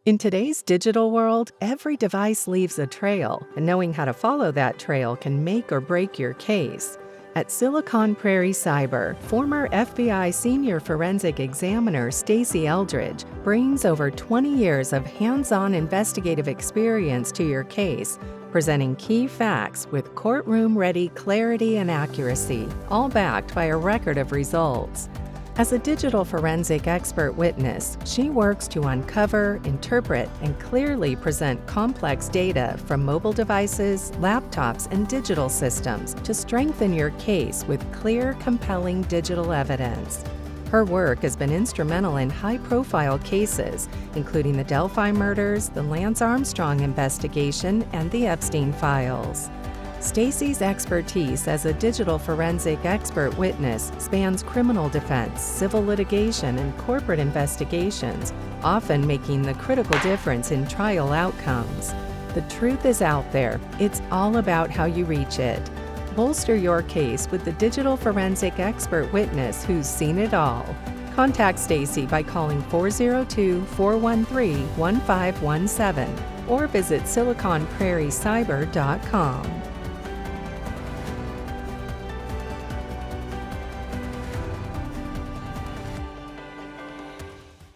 In today's digital world, every device leaves a trail, and knowing how to follow that trail can make or break your case. At Silicon Prairie Cyber, former FBI senior forensic examiner Stacy Eldridge brings over 20 years of hands-on investigative experience to your case, presenting key facts with courtroom-ready clarity and accuracy, all backed by a record of results. As a digital forensic expert witness, she works to uncover, interpret, and clearly present complex data from mobile devices, laptops, and digital systems to strengthen your case with clear, compelling digital evidence. Her work has been instrumental in high-profile cases, including the Delphi murders, the Lance Armstrong investigation, and the Epstein files. Stacy's expertise as a digital forensic expert witness spans criminal defense, civil litigation, and corporate investigations, often making the critical difference in trial outcomes. The truth is out there. It's all about how you reach it. Bolster your case with the digital forensic expert witness who's seen it all. Contact Stacy by calling 402-413-1517 or visit siliconprairiecyber.com.